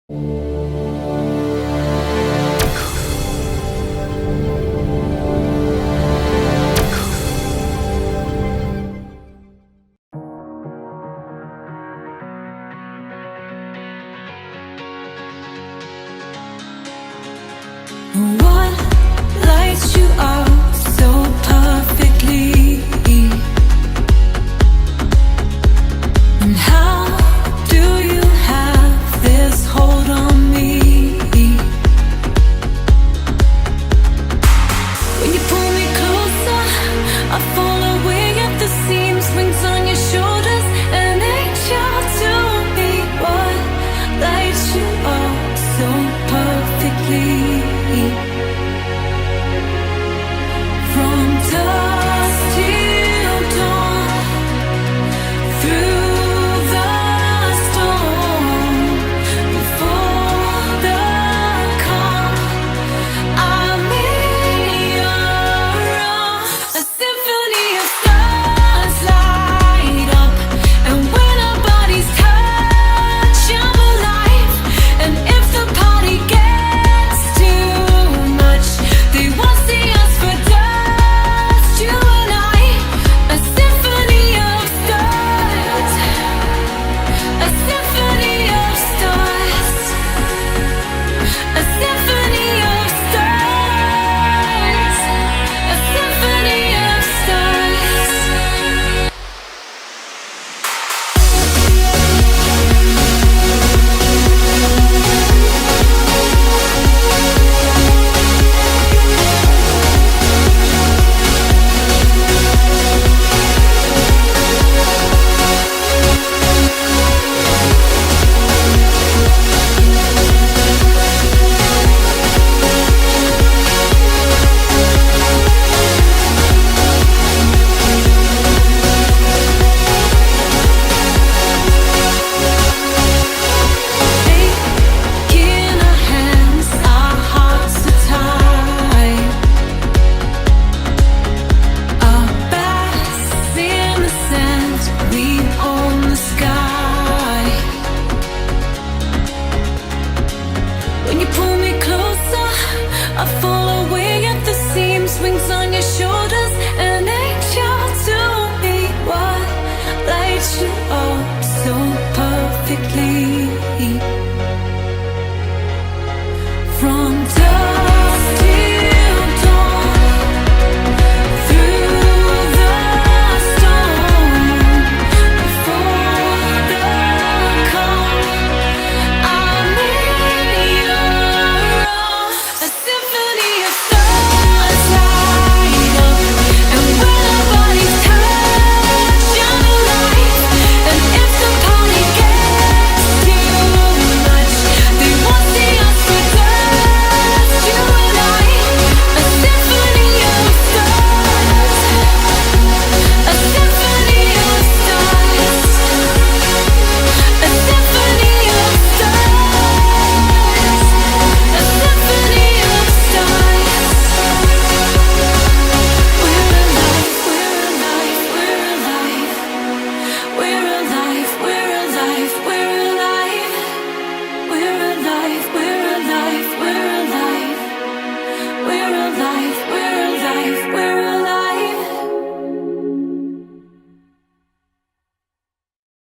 What lights you up so perfectly? And how do you have this hold on me? When you pull me closer, I fall away at the seams. Wings on your shoulders, an angel to me. What lights you up so perfectly?